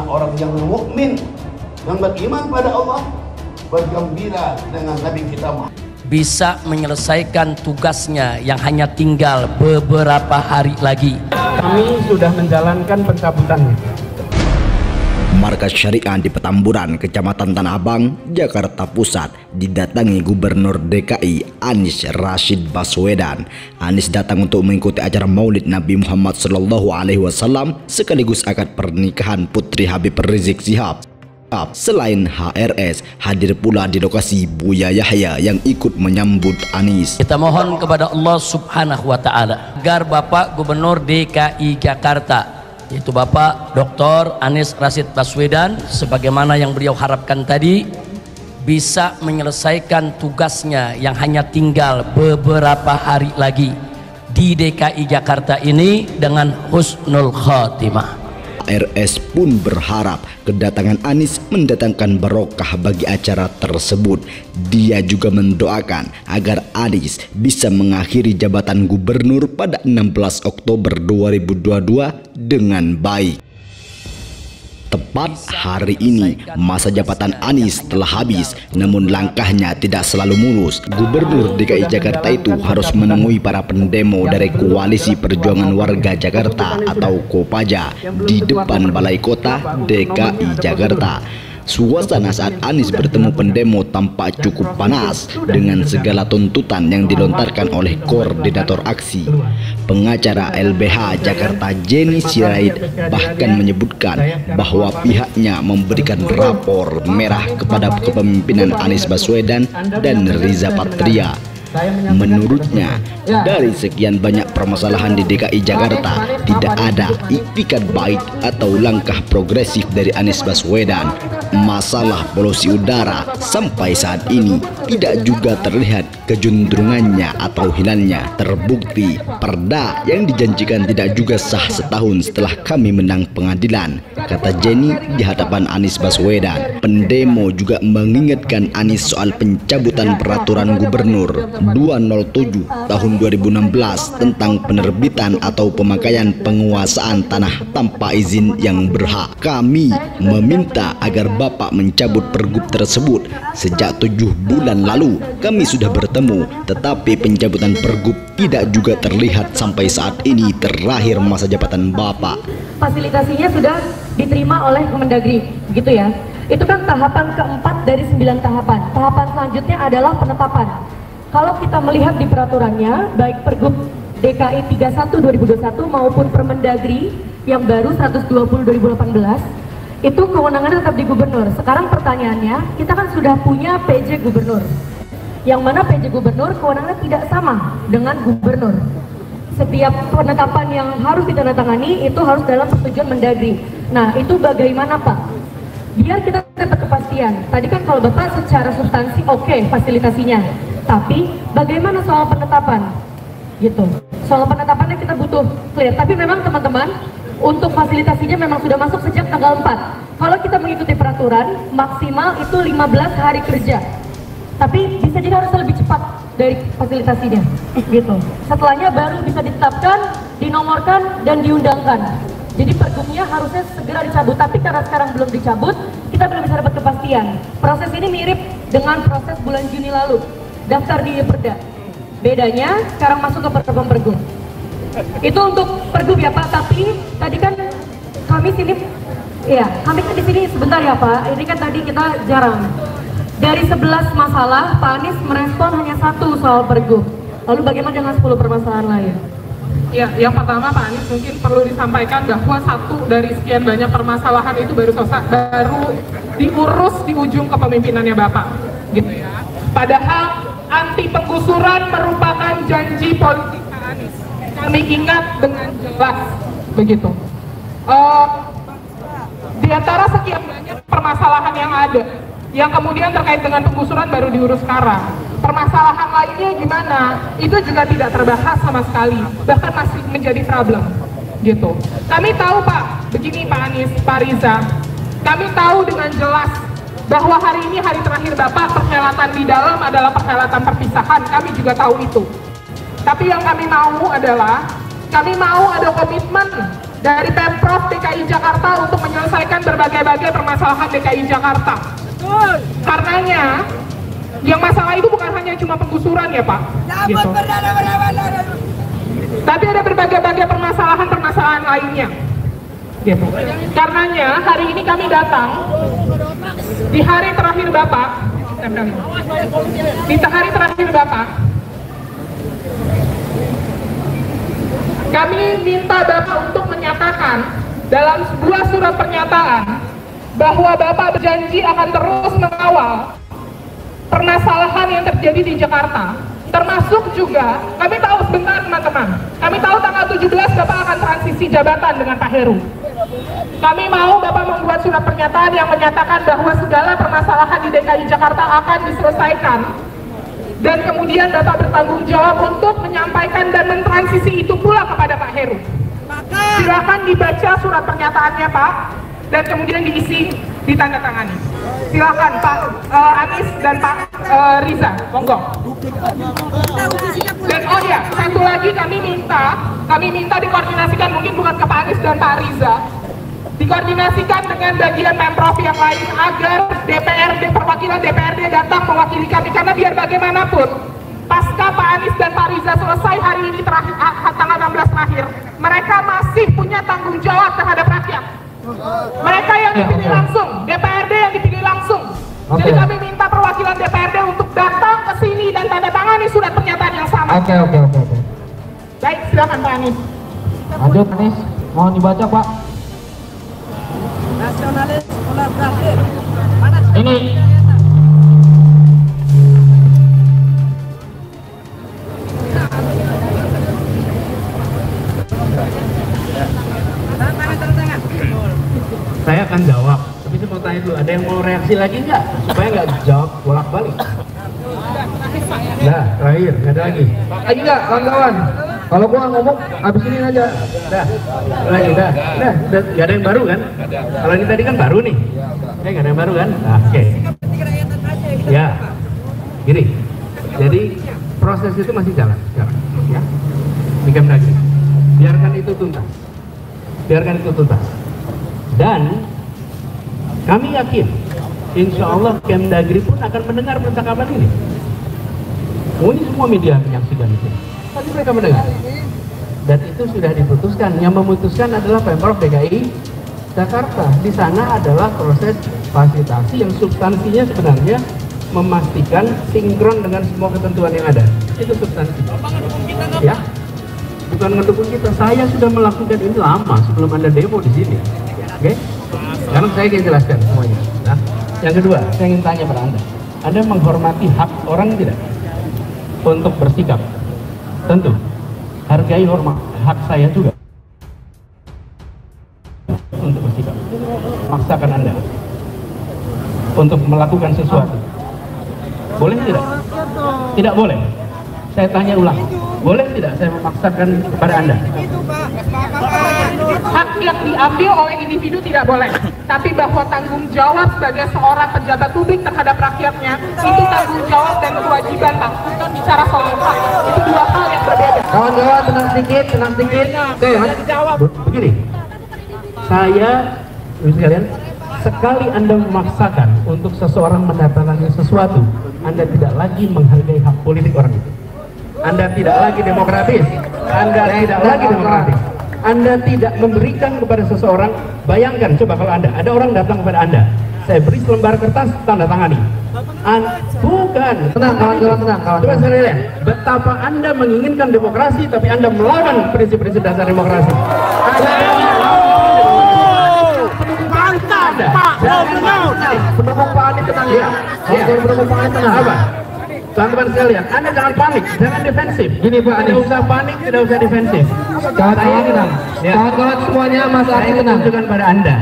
Orang yang mukmin, yang beriman pada Allah, bergembira dengan Nabi kita Muhammad. Bisa menyelesaikan tugasnya yang hanya tinggal beberapa hari lagi. Kami sudah menjalankan pencabutannya. Markas Syariah di Petamburan, Kecamatan Tanah Abang, Jakarta Pusat didatangi Gubernur DKI Anies Rashid Baswedan. Anies datang untuk mengikuti acara Maulid Nabi Muhammad SAW sekaligus akad pernikahan Putri Habib Rizik Syihab. Selain HRS, hadir pula di lokasi Buya Yahya yang ikut menyambut Anies. Kita mohon kepada Allah Subhanahu wa Ta'ala agar Bapak Gubernur DKI Jakarta, yaitu Bapak Dr. Anies Rashid Baswedan, sebagaimana yang beliau harapkan tadi, bisa menyelesaikan tugasnya yang hanya tinggal beberapa hari lagi di DKI Jakarta ini dengan husnul khotimah. RS pun berharap kedatangan Anies mendatangkan barokah bagi acara tersebut. Dia juga mendoakan agar Anies bisa mengakhiri jabatan gubernur pada 16 Oktober 2022 dengan baik. Tepat hari ini masa jabatan Anies telah habis, namun langkahnya tidak selalu mulus. Gubernur DKI Jakarta itu harus menemui para pendemo dari Koalisi Perjuangan Warga Jakarta atau Kopaja di depan Balai Kota DKI Jakarta. Suasana saat Anies bertemu pendemo tampak cukup panas dengan segala tuntutan yang dilontarkan oleh koordinator aksi. Pengacara LBH Jakarta Jenny Sirait bahkan menyebutkan bahwa pihaknya memberikan rapor merah kepada kepemimpinan Anies Baswedan dan Riza Patria. Menurutnya, dari sekian banyak permasalahan di DKI Jakarta, tidak ada iktikat baik atau langkah progresif dari Anies Baswedan. Masalah polusi udara sampai saat ini tidak juga terlihat kejundrungannya atau hilangnya. Terbukti perda yang dijanjikan tidak juga sah setahun setelah kami menang pengadilan, kata Jenny di hadapan Anies Baswedan. Pendemo juga mengingatkan Anies soal pencabutan peraturan gubernur 207 tahun 2016 tentang penerbitan atau pemakaian penguasaan tanah tanpa izin yang berhak. Kami meminta agar Bapak mencabut pergub tersebut. Sejak 7 bulan lalu kami sudah bertemu, tetapi pencabutan pergub tidak juga terlihat sampai saat ini terakhir masa jabatan Bapak. Fasilitasinya sudah diterima oleh Kemendagri, begitu ya. Itu kan tahapan keempat dari 9 tahapan. Tahapan selanjutnya adalah penetapan. Kalau kita melihat di peraturannya, baik Pergub DKI 31 2021 maupun Permendagri yang baru 120 2018, itu kewenangannya tetap di gubernur. Sekarang pertanyaannya, kita kan sudah punya PJ gubernur, yang mana PJ gubernur kewenangannya tidak sama dengan gubernur. Setiap penetapan yang harus ditandatangani itu harus dalam persetujuan Mendagri. Nah, itu bagaimana Pak? Biar kita dapat kepastian. Tadi kan kalau Bapak secara substansi oke, fasilitasinya, tapi bagaimana soal penetapan? Gitu. Soal penetapannya kita butuh clear. Tapi memang teman-teman, untuk fasilitasinya memang sudah masuk sejak tanggal 4. Kalau kita mengikuti peraturan, maksimal itu 15 hari kerja. Tapi bisa jadi harus lebih cepat dari fasilitasinya, gitu. Setelahnya baru bisa ditetapkan, dinomorkan, dan diundangkan. Jadi pergubnya harusnya segera dicabut, tapi karena sekarang belum dicabut, kita belum bisa dapat kepastian. Proses ini mirip dengan proses bulan Juni lalu, daftar di Perda. Bedanya sekarang masuk ke pergub. Itu untuk pergub ya Pak, tapi tadi kan kami sini, ya kami kan di sini sebentar ya Pak, ini kan tadi kita jarang. Dari 11 masalah, Pak Anies merespon hanya 1 soal pergub. Lalu bagaimana dengan 10 permasalahan lain? Ya, yang pertama Pak Anies mungkin perlu disampaikan bahwa 1 dari sekian banyak permasalahan itu baru diurus di ujung kepemimpinannya Bapak, gitu ya. Padahal anti penggusuran merupakan janji politik Pak Anies. Kami ingat dengan jelas, begitu. Di antara sekian banyak permasalahan yang ada, yang kemudian terkait dengan penggusuran baru diurus sekarang. Permasalahan lainnya gimana? Itu juga tidak terbahas sama sekali, bahkan masih menjadi problem, gitu. Kami tahu Pak, begini Pak Anies, Pak Riza, kami tahu dengan jelas bahwa hari ini hari terakhir Bapak, perhelatan di dalam adalah perhelatan perpisahan, kami juga tahu itu. Tapi yang kami mau adalah, kami mau ada komitmen dari Pemprov DKI Jakarta untuk menyelesaikan berbagai-bagai permasalahan DKI Jakarta. Karenanya, yang masalah itu bukan hanya cuma penggusuran ya Pak, gitu. Tapi ada berbagai-bagai permasalahan lainnya. Gitu. Karenanya hari ini kami datang di hari terakhir Bapak, kami minta Bapak untuk menyatakan dalam sebuah surat pernyataan bahwa Bapak berjanji akan terus mengawal permasalahan yang terjadi di Jakarta. Termasuk juga, kami tahu sebentar teman-teman, kami tahu tanggal 17 Bapak akan transisi jabatan dengan Pak Heru. Kami mau Bapak membuat surat pernyataan yang menyatakan bahwa segala permasalahan di DKI Jakarta akan diselesaikan. Dan kemudian Bapak bertanggung jawab untuk menyampaikan dan mentransisi itu pula kepada Pak Heru. Silakan dibaca surat pernyataannya Pak, dan kemudian diisi, ditandatangani. Silakan Pak Anies dan Pak Riza, monggo. Dan oh ya, satu lagi kami minta dikoordinasikan, mungkin bukan ke Pak Anies dan Pak Riza, dikoordinasikan dengan bagian Pemprov yang lain agar DPRD, perwakilan DPRD datang mewakili kami, karena biar bagaimanapun pasca Pak Anies dan Pak Riza selesai hari ini terakhir, tanggal 16 terakhir, mereka masih punya tanggung jawab terhadap rakyat. Mereka yang dipilih langsung, DPRD yang dipilih langsung. Jadi kami minta perwakilan DPRD untuk datang ke sini dan tanda tangani surat pernyataan yang sama. Oke. Baik, silakan Pak Anies. Lanjut Anies, mohon dibaca Pak. Nasionalis pola berakhir. Ini saya akan jawab, tapi saya mau tanya dulu, ada yang mau reaksi lagi nggak? Supaya nggak jawab bolak-balik. Nah, terakhir, nggak ada lagi. lagi nggak kawan-kawan? Kalau gua ngomong abis ini aja. Udah, nggak ada yang baru kan? Kalau ini tadi kan baru nih. Oke, nggak ada yang baru kan? Nah, oke. Ya, gini. Jadi proses itu masih jalan sekarang. Ya, di Kemdagri. Biarkan itu tuntas. Dan kami yakin, insya Allah Kemdagri pun akan mendengar percakapan ini. Oh, ini semua media menyaksikan itu. Pasti mereka mendengar. Dan itu sudah diputuskan. Yang memutuskan adalah Pemprov DKI Jakarta. Di sana adalah proses fasilitasi yang substansinya sebenarnya memastikan sinkron dengan semua ketentuan yang ada. Itu substansi. Ya, bukan mendukung kita. Saya sudah melakukan ini lama sebelum Anda demo di sini. Oke? Sekarang saya ingin jelaskan semuanya. Nah, yang kedua, saya ingin tanya pada Anda menghormati hak orang tidak untuk bersikap? Tentu, hargai hormat hak saya juga untuk bersikap. Maksakan Anda untuk melakukan sesuatu. Boleh tidak? Tidak boleh. Saya tanya ulang, boleh tidak saya memaksakan kepada Anda? Hak yang diambil oleh individu tidak boleh, tapi bahwa tanggung jawab sebagai seorang pejabat publik terhadap rakyatnya itu tanggung jawab dan kewajiban Pak. Bukan bicara soal hak, itu dua hal yang berbeda. kawan-kawan tenang sedikit. Oke, Begini, saya, sekalian, sekali Anda memaksakan untuk seseorang mendatangani sesuatu, Anda tidak lagi menghargai hak politik orang itu. Anda tidak lagi demokratis. Anda tidak memberikan kepada seseorang. Bayangkan, coba kalau ada orang datang kepada Anda, saya beri selembar kertas, tanda tangani. Bukan. tenang kawan-kawan. Coba saya lihat, betapa Anda menginginkan demokrasi, tapi Anda melawan prinsip-prinsip dasar demokrasi. Pendukung Pak Anies tenang ya. Pendukung Pak Anies tenang. Apa? Teman-teman sekalian, Anda jangan panik, jangan defensif. Gini Pak Anies. Tidak usah panik, tidak usah defensif. Kawan-kawan tenang. Kawan-kawan semuanya Mas Saya Anies ingin tenang. tunjukkan pada Anda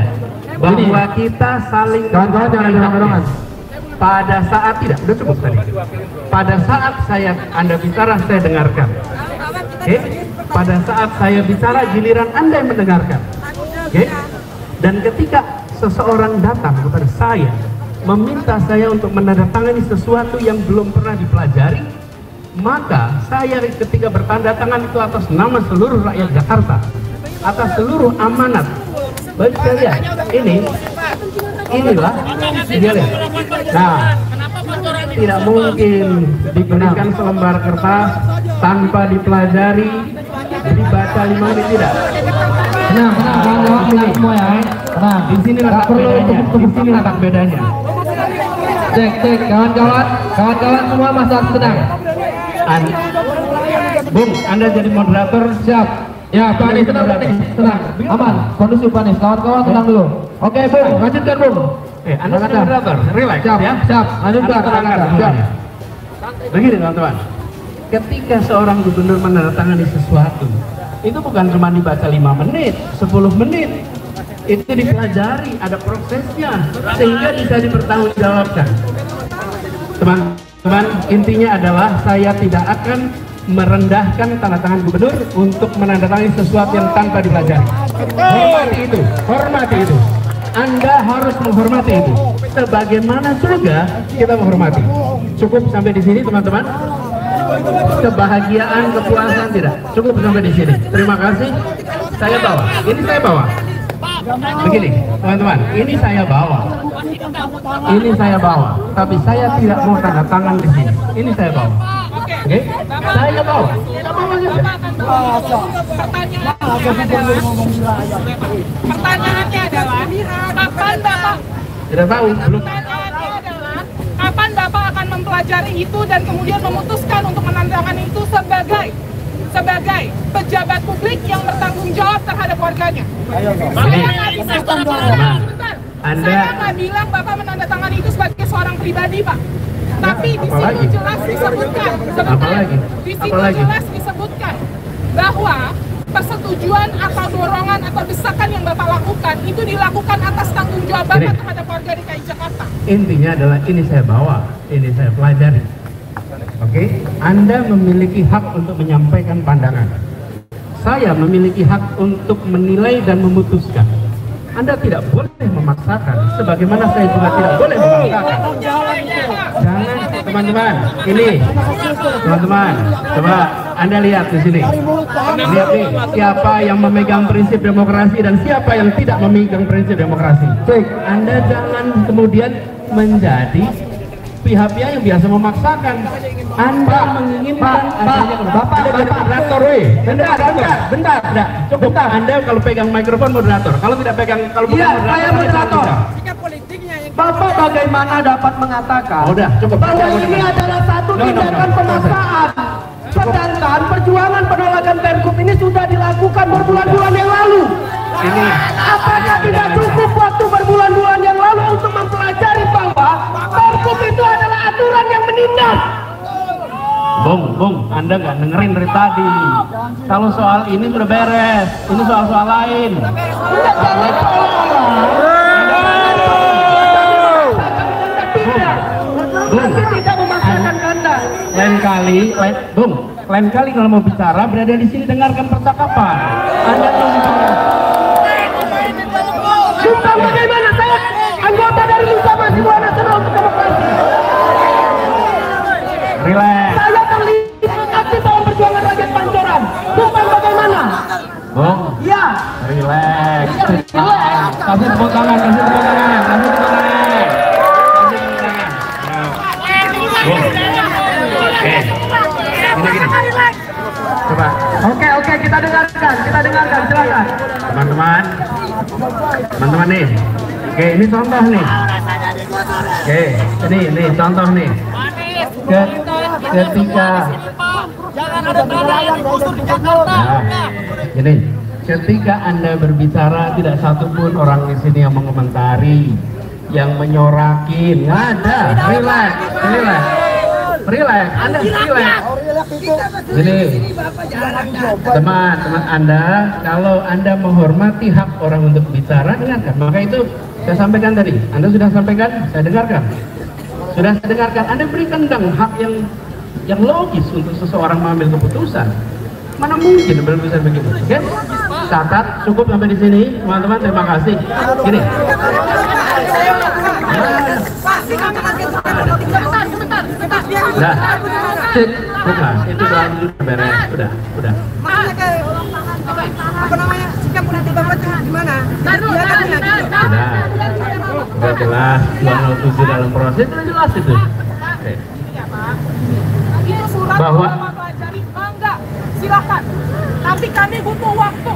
bahwa kita saling Kawan-kawan jangan dorong-dorongan. pada saat tidak, udah cukup tadi. Pada saat Anda bicara, saya dengarkan. Oke? Pada saat saya bicara, giliran Anda yang mendengarkan. Oke? Dan ketika seseorang datang kepada saya meminta saya untuk menandatangani sesuatu yang belum pernah dipelajari, maka saya ketika bertanda tangan itu atas nama seluruh rakyat Jakarta, atas seluruh amanat. Baik sekalian, inilah dia lihat. Nah, tidak mungkin diberikan selembar kertas tanpa dipelajari, dibaca 5 menit tidak. Nah, semua ya. Nah, Di sini letak bedanya. Di sini letak bedanya. cek kawan-kawan semua masak tenang. Bung, Anda jadi moderator. Siap. Ya, Pak Anies tenang, aman, kondusif Pak Anies. Kawan-kawan tenang dulu. Oke, Bung, lanjutkan Bung. Anda jadi moderator, relax Siap, ya. siap, lanjutkan. Siap. Begini teman-teman, ketika seorang gubernur menandatangani sesuatu, itu bukan cuma dibaca 5 menit, 10 menit. Itu dipelajari, ada prosesnya, sehingga bisa dipertanggungjawabkan. Teman-teman, intinya adalah saya tidak akan merendahkan tanda tangan gubernur untuk menandatangani sesuatu yang tanpa dipelajari. Hormati itu. Anda harus menghormati itu. Sebagaimana surga, kita menghormati. Cukup sampai di sini, teman-teman. Kebahagiaan, kepuasan tidak. Cukup sampai di sini. Terima kasih. Saya bawa. Ini saya bawa. Begini, teman-teman. Ini saya bawa. Ini saya bawa. Tapi saya tidak mau tanda tangan di sini. Ini saya bawa. Oke? Saya bawa. Saya bawa saja. Pertanyaannya adalah kapan Bapak? Tidak tahu. Belum. Pertanyaannya adalah kapan Bapak akan mempelajari itu dan kemudian memutuskan untuk menandatangani itu sebagai pejabat publik yang bertanggung jawab terhadap warganya. Saya nggak bisa Saya nggak bilang Bapak menandatangani itu sebagai seorang pribadi, Pak. Tapi di situ jelas disebutkan, di situ jelas disebutkan bahwa persetujuan atau dorongan atau desakan yang Bapak lakukan itu dilakukan atas tanggung jawab Bapak terhadap warga DKI Jakarta. Intinya adalah ini saya bawa, ini saya pelajari. Oke, Anda memiliki hak untuk menyampaikan pandangan. Saya memiliki hak untuk menilai dan memutuskan. Anda tidak boleh memaksakan, sebagaimana saya juga tidak boleh memaksakan. Jangan, teman-teman. Ini, teman-teman, coba Anda lihat di sini. Lihat nih, siapa yang memegang prinsip demokrasi dan siapa yang tidak memegang prinsip demokrasi. Baik, Anda jangan kemudian menjadi pihak-pihak yang biasa memaksakan. Anda menginginkan Bapak jadi moderator, bentar. Cukup, Anda kalau pegang mikrofon moderator, kalau tidak pegang, kalau bukan saya moderator. Bapak bagaimana dapat mengatakan bahwa ini adalah satu tindakan pemaksaan, sedangkan perjuangan penolakan Pergub ini sudah dilakukan berbulan-bulan yang lalu. Apakah tidak cukup waktu berbulan-bulan yang lalu untuk mempelajari bahwa Pergub itu adalah aturan yang menindas? Bung, Anda nggak dengerin dari tadi. Kalau soal ini sudah beres, ini soal-soal lain. Tidak memaksakan Anda. Lain kali kalau mau bicara berada di sini, dengarkan percakapan. Anda Sumpah bagaimana saya anggota dari Bersama Sebuah Nasional untuk Demokrasi. Relax. Saya terlibat aktif dalam perjuangan rakyat Pancoran. Sumpah bagaimana? Bung, Ya. relax. Kasih tepuk tangan. Coba. Oke, kita dengarkan, silakan. Teman-teman nih. Oke, ini contoh nih. Oke, ini contoh nih. Ketika Anda berbicara, tidak satupun orang di sini yang mengomentari, yang menyorakin, nggak ada. Relax, Anda relax. Ini teman-teman Anda, kalau Anda menghormati hak orang untuk bicara, dengarkan. Maka itu saya sampaikan tadi. Anda sudah sampaikan, saya dengarkan. Sudah saya dengarkan. Anda berikan dong hak yang logis untuk seseorang mengambil keputusan. Mana mungkin bisa begitu? Oke? Catat, cukup sampai di sini, teman-teman. Terima kasih. Gini. Udah, bukan, itu udah beres, udah. Apa namanya, sikap nanti Bapak gimana? Sudah jelas 207 dalam proses itu jelas itu. Itu surat Bahwa pelajari enggak, silakan. Tapi kami butuh waktu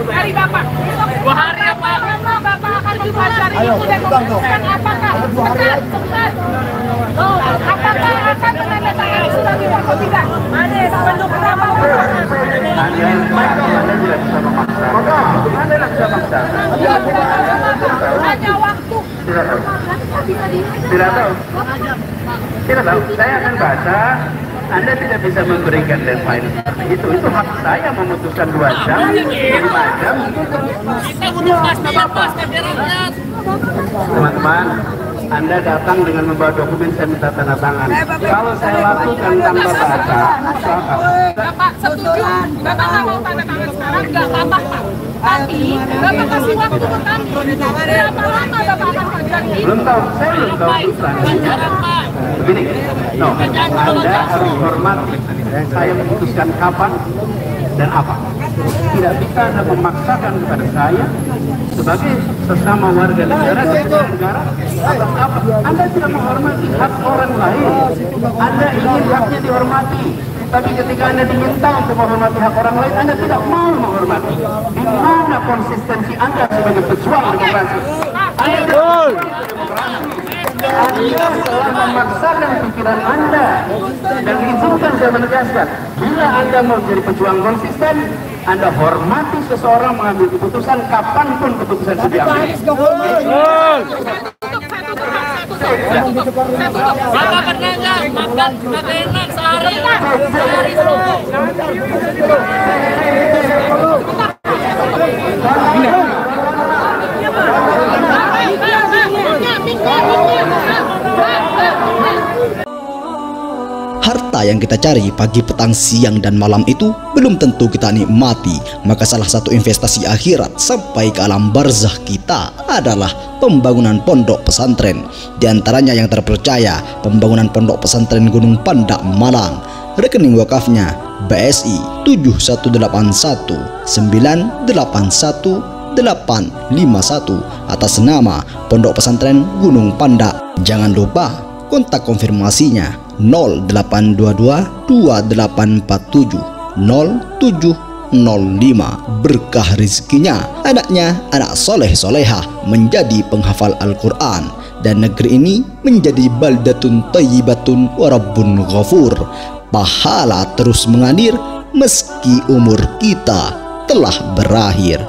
dari Bapak. 2 hari apa? Bapak akan mempelajari itu dan memutuskan apakah sebentar. Apakah akan menandatangani surat itu atau tidak? Anies, pendukung apa? Anda tidak bisa memaksa. Anda tidak bisa memaksa. Hanya waktu. Tidak tahu. Tidak tahu. Saya akan baca. Anda tidak bisa memberikan deadline seperti itu. Itu hak saya memutuskan 2 jam, 5 jam. Teman-teman, Anda datang dengan membawa dokumen, saya minta tanda tangan. Kalau saya lakukan tanpa baca, Bapak setuju? Bapak nggak mau tanda tangan sekarang, nggak apa-apa, Pak. Tapi Bapak kasih waktu ke kami. Berapa lama Bapak akan kerja ini? belum tahu, saya belum tahu begini, no, Anda harus hormati saya memutuskan kapan dan apa. Tidak bisa Anda memaksakan kepada saya sebagai sesama warga negara atas apa. Anda tidak menghormati hak orang lain. Anda ingin haknya dihormati, tapi ketika Anda diminta untuk menghormati hak orang lain, Anda tidak mau menghormati. Di mana konsistensi Anda sebagai pejuang demokrasi? Anda telah memaksakan pikiran Anda, dan izinkan saya menegaskan, bila Anda mau jadi pejuang konsisten, Anda hormati seseorang mengambil keputusan kapanpun keputusan itu diambil. Bapak bertanya, makan enak sehari. Harta yang kita cari pagi, petang, siang, dan malam itu belum tentu kita nikmati. Maka salah satu investasi akhirat sampai ke alam barzah kita adalah pembangunan pondok pesantren. Di antaranya yang terpercaya, pembangunan pondok pesantren Gunung Pandak Malang. Rekening wakafnya BSI 7181981851 atas nama Pondok Pesantren Gunung Pandak. Jangan lupa kontak konfirmasinya 0822 2847 0705. Berkah rezekinya, anaknya anak soleh solehah menjadi penghafal Al-Quran, dan negeri ini menjadi baldatun thayyibatun wa rabbun ghafur. Pahala terus mengalir meski umur kita telah berakhir.